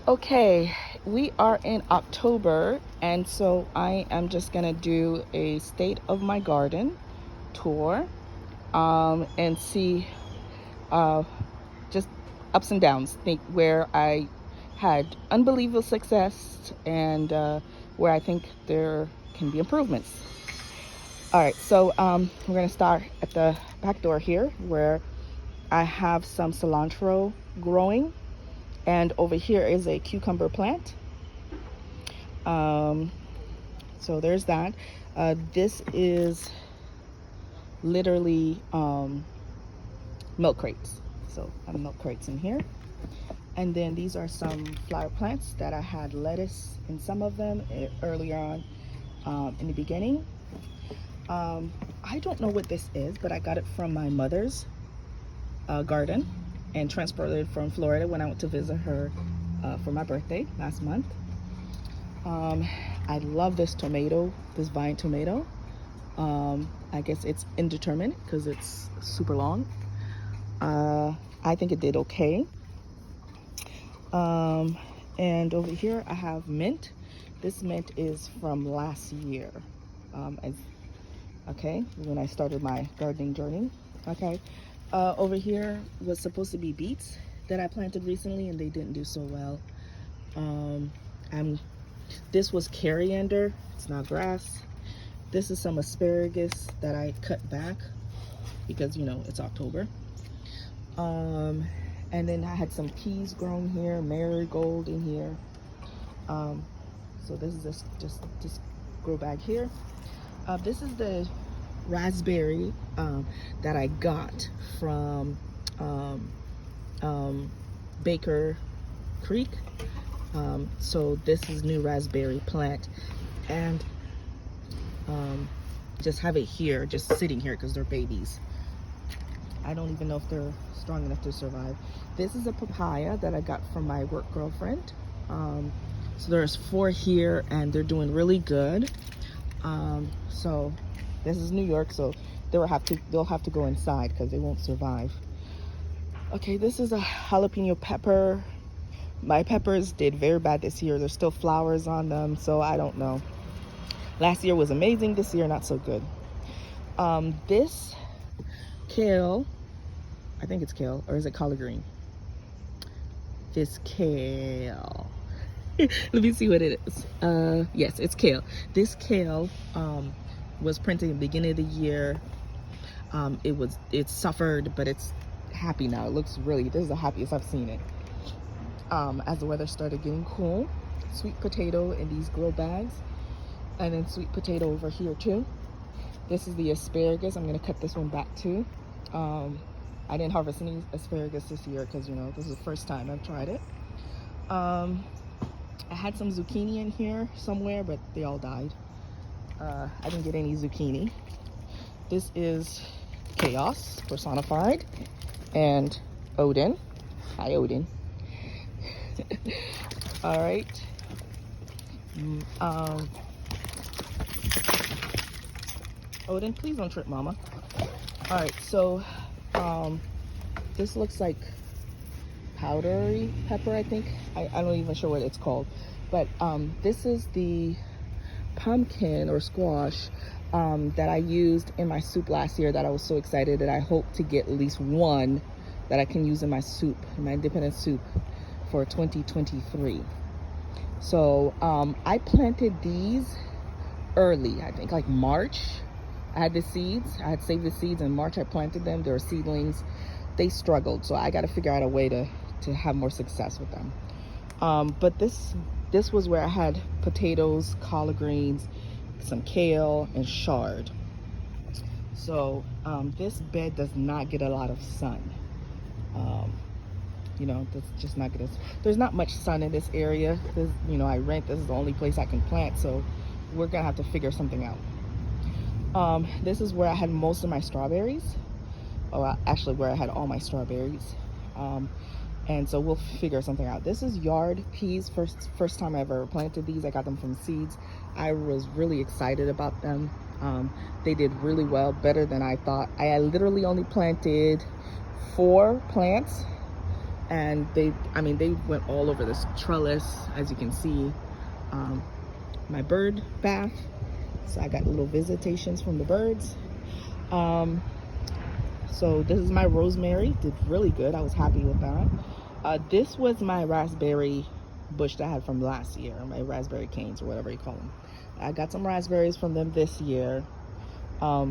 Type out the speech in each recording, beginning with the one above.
Okay, we are in October, and so I am just gonna do a state of my garden tour and see uh, just ups and downs. Think where I had unbelievable success and where I think there can be improvements. All right, so we're gonna start at the back door here where I have some cilantro growing, and over here is a cucumber plant. Um, so there's that. This is literally milk crates. So I have milk crates in here. And then these are some flower plants that I had lettuce in some of them earlier on in the beginning. I don't know what this is, but I got it from my mother's garden and transported it from Florida when I went to visit her for my birthday last month. I love this tomato, this vine tomato. I guess it's indeterminate because it's super long. I think it did okay. And over here I have mint. This mint is from last year. Okay, when I started my gardening journey. Okay, over here was supposed to be beets that I planted recently and they didn't do so well. This was coriander, it's not grass. This is some asparagus that I cut back because, you know, it's October. And then I had some peas grown here, marigold in here. So this is just grow bag here. This is the raspberry that I got from Baker Creek. So this is new raspberry plant, and just have it here, just sitting here because they're babies. I don't even know if they're strong enough to survive. This is a papaya that I got from my work girlfriend. So there's 4 here and they're doing really good. So this is New York, so they'll have to go inside because they won't survive. Okay, this is a jalapeno pepper. My peppers did very bad this year. There's still flowers on them, so I don't know. Last year was amazing, this year not so good. This kale, I think it's kale, or is it collard green? This kale. Let me see what it is. Yes, it's kale. This kale was printed in the beginning of the year. It suffered, but it's happy now. It looks really, this is the happiest I've seen it. As the weather started getting cool. Sweet potato in these grow bags, and then sweet potato over here too. This is the asparagus. I'm gonna cut this one back too. I didn't harvest any asparagus this year because, you know, this is the first time I've tried it. I had some zucchini in here somewhere, but they all died. I didn't get any zucchini. This is Chaos personified, and Odin. Hi, Odin. All right. Odin, please don't trip Mama. All right, so this looks like powdery pepper, I think. I'm not even sure what it's called, but this is the pumpkin or squash that I used in my soup last year that I was so excited that I hope to get at least one that I can use in my soup, in my independent soup for 2023. So I planted these early, I think like March. I had the seeds, I had saved the seeds in March. I planted them, they were seedlings. They struggled, so I got to figure out a way to have more success with them. But this was where I had potatoes, collard greens, some kale, and chard. So this bed does not get a lot of sun. You know, that's just not good. There's not much sun in this area. You know, I rent. This is the only place I can plant, so we're gonna have to figure something out. This is where I had most of my strawberries. Actually, where I had all my strawberries. And so we'll figure something out. This is yard peas. First time I ever planted these. I got them from seeds. I was really excited about them. They did really well, better than I thought. I literally only planted 4 plants and I mean, they went all over this trellis, as you can see. My bird bath, so I got little visitations from the birds. So this is my rosemary, did really good. I was happy with that. This was my raspberry bush that I had from last year, my raspberry canes or whatever you call them. I got some raspberries from them this year. I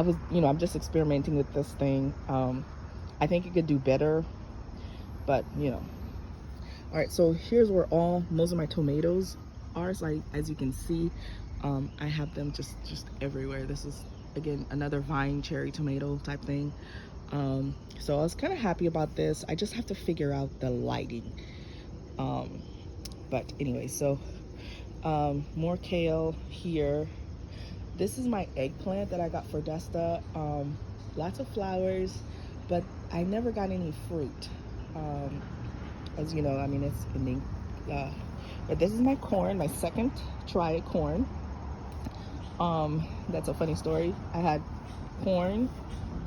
was, I'm just experimenting with this thing. I think it could do better, but All right, so here's where most of my tomatoes are. So as you can see, I have them just everywhere. This is, again, another vine cherry tomato type thing. So I was kind of happy about this. I just have to figure out the lighting. But anyway, so more kale here. This is my eggplant that I got for Desta. Lots of flowers, but I never got any fruit. As you know, I mean, it's ending. But this is my corn, my second try at corn. That's a funny story. I had corn,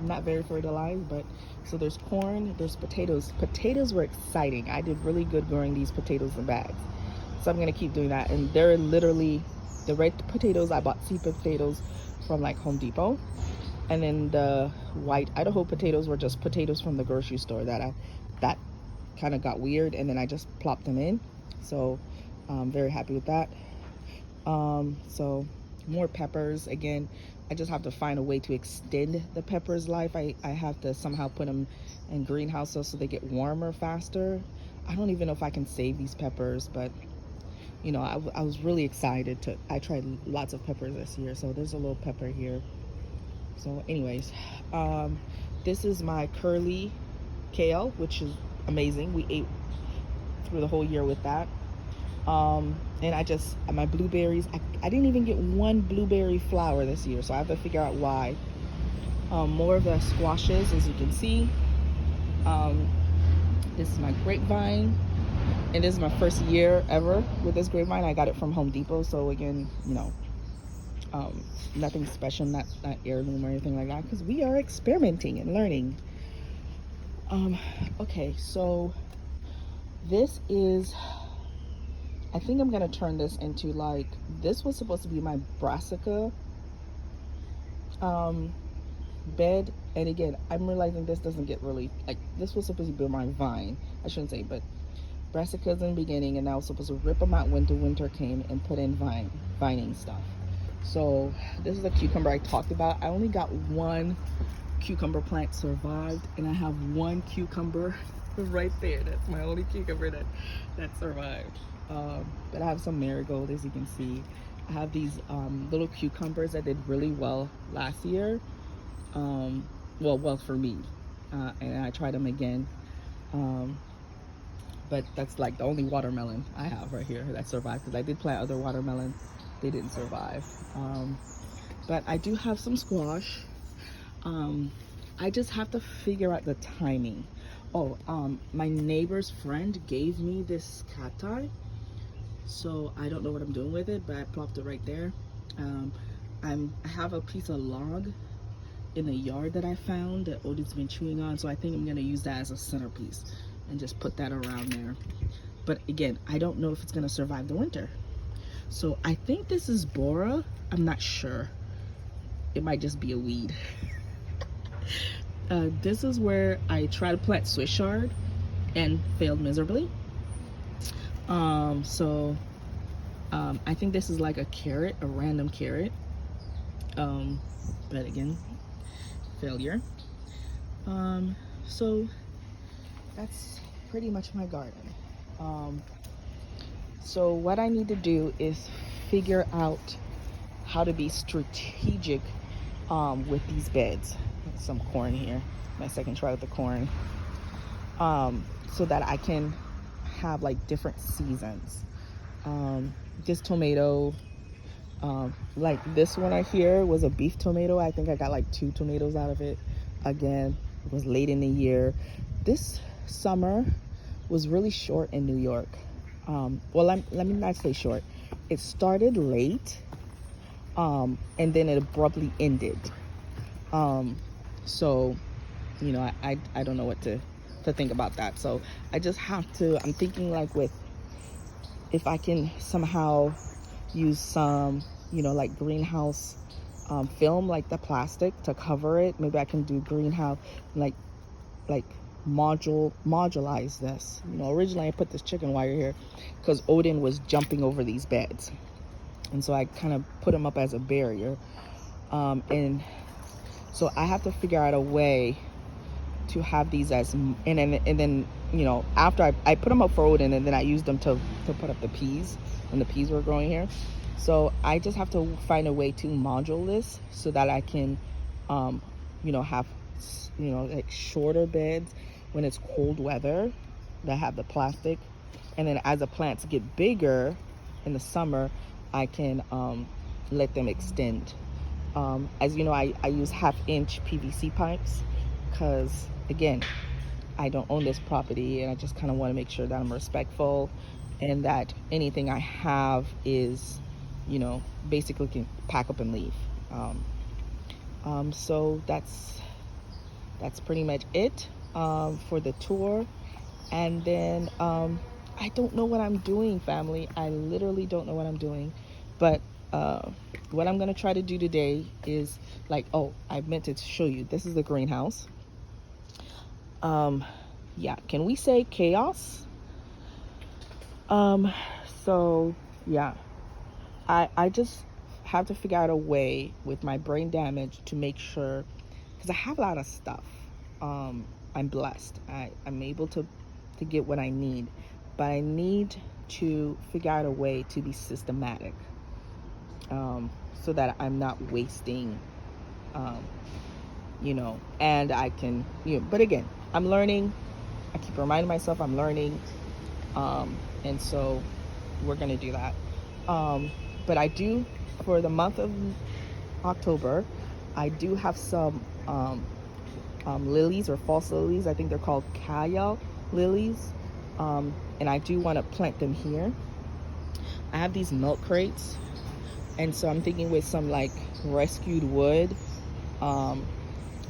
not very fertilized, but so there's corn, there's potatoes. Potatoes were exciting. I did really good growing these potatoes in bags. So I'm gonna keep doing that. And they're literally the red potatoes. I bought seed potatoes from like Home Depot. And then the white Idaho potatoes were just potatoes from the grocery store that kind of got weird, and then I just plopped them in. So I'm very happy with that. So more peppers. Again, I just have to find a way to extend the peppers life. I have to somehow put them in greenhouses so they get warmer faster. I don't even know if I can save these peppers, but I was really excited I tried lots of peppers this year. So there's a little pepper here. So anyways, this is my curly kale, which is amazing. We ate through the whole year with that. And my blueberries, I didn't even get one blueberry flower this year, so I have to figure out why. More of the squashes, as you can see. This is my grapevine, and this is my first year ever with this grapevine. I got it from Home Depot, so again, nothing special, not heirloom or anything like that, because we are experimenting and learning. Okay, so this is, I think I'm gonna turn this into this was supposed to be my brassica bed, and again, I'm realizing this doesn't get really, this was supposed to be my vine, I shouldn't say, but brassicas in the beginning, and I was supposed to rip them out when the winter came and put in vining stuff. So this is a cucumber I talked about. I only got one cucumber plant survived, and I have one cucumber right there. That's my only cucumber that survived. But I have some marigold, as you can see. I have these little cucumbers that did really well last year. Well for me, and I tried them again. But that's like the only watermelon I have right here that survived, because I did plant other watermelon. They didn't survive. But I do have some squash. I just have to figure out the timing. My neighbor's friend gave me this cacti, so I don't know what I'm doing with it, but I plopped it right there. I have a piece of log in the yard that I found that Odie's been chewing on, so I think I'm gonna use that as a centerpiece and just put that around there. But again, I don't know if it's gonna survive the winter. So I think this is Bora. I'm not sure. It might just be a weed. This is where I tried to plant Swiss chard and failed miserably. I think this is like a carrot, a random carrot. But again, failure. So that's pretty much my garden. So what I need to do is figure out how to be strategic with these beds. Some corn here, my second try with the corn, so that I can have different seasons. This tomato, like this one right here, was a beef tomato. I think I got 2 tomatoes out of it. Again, it was late in the year. This summer was really short in New York. Let me not say short. It started late, and then it abruptly ended. So, I don't know what to to think about that. So I just have to, I'm thinking like with, if I can somehow use some, you know, like greenhouse film, like the plastic to cover it. Maybe I can do greenhouse, like modulize this. You know, originally I put this chicken wire here because Odin was jumping over these beds, and so I kind of put him up as a barrier. And so I have to figure out a way to have these as, and then you know, after I put them up for Odin, and then I used them to put up the peas when the peas were growing here. So I just have to find a way to module this so that I can, you know, have, you know, like shorter beds when it's cold weather that have the plastic, and then as the plants get bigger in the summer, I can let them extend. As you know, I use 1/2-inch PVC pipes because, again, I don't own this property, and I just kind of want to make sure that I'm respectful and that anything I have is, you know, basically can pack up and leave. So that's pretty much it for the tour. And then I don't know what I'm doing, family. I literally don't know what I'm doing. But what I'm going to try to do today is, like, oh, I meant to show you. This is the greenhouse. Yeah, can we say chaos? So yeah, I just have to figure out a way with my brain damage to make sure, because I have a lot of stuff. I'm blessed. I'm able to get what I need, but I need to figure out a way to be systematic, so that I'm not wasting, you know, and I can, you know, but again, I'm learning. I keep reminding myself I'm learning. And so we're going to do that. But I do, for the month of October, I do have some lilies, or false lilies. I think they're called Kaya lilies. And I do want to plant them here. I have these milk crates. And so I'm thinking with some like rescued wood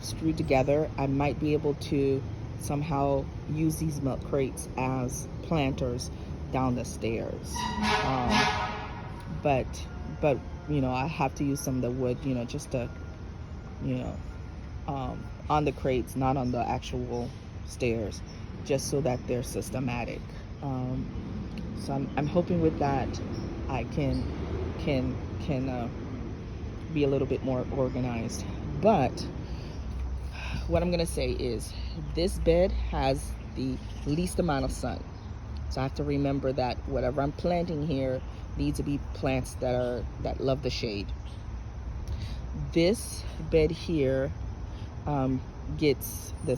screwed together, I might be able to somehow use these milk crates as planters down the stairs. But you know, I have to use some of the wood, you know, just to, you know, on the crates, not on the actual stairs, just so that they're systematic. So I'm hoping with that I can be a little bit more organized. But what I'm gonna say is this bed has the least amount of sun, so I have to remember that whatever I'm planting here needs to be plants that love the shade. This bed here gets the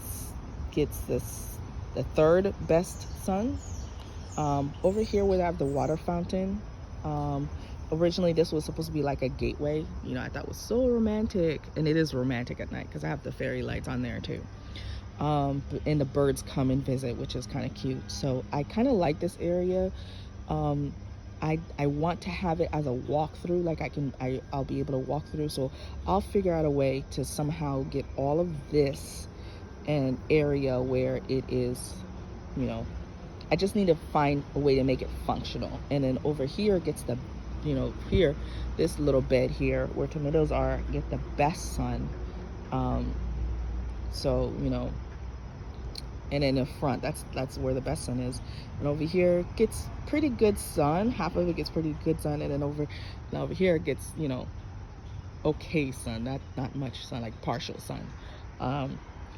third best sun. Over here where I have the water fountain, originally this was supposed to be like a gateway. You know, I thought it was so romantic, and it is romantic at night because I have the fairy lights on there too. And the birds come and visit, which is kind of cute. So I kind of like this area. I want to have it as a walkthrough, like I'll be able to walk through. So I'll figure out a way to somehow get all of this an area where it is, you know, I just need to find a way to make it functional. And then over here gets the, you know, here, this little bed here where tomatoes are, get the best sun. So, you know, and in the front, that's where the best sun is. And over here gets pretty good sun. Half of it gets pretty good sun, and then over here it gets, you know, okay sun, not much sun, like partial sun.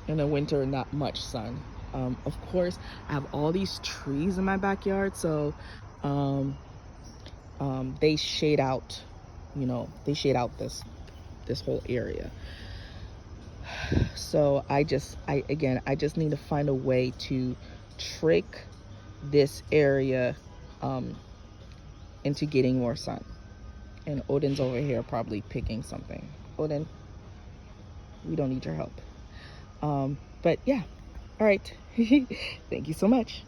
In the winter, not much sun. Of course, I have all these trees in my backyard, so they shade out, you know, they shade out this whole area. So I just need to find a way to trick this area into getting more sun. And Odin's over here probably picking something. Odin, we don't need your help. But yeah, all right. Thank you so much.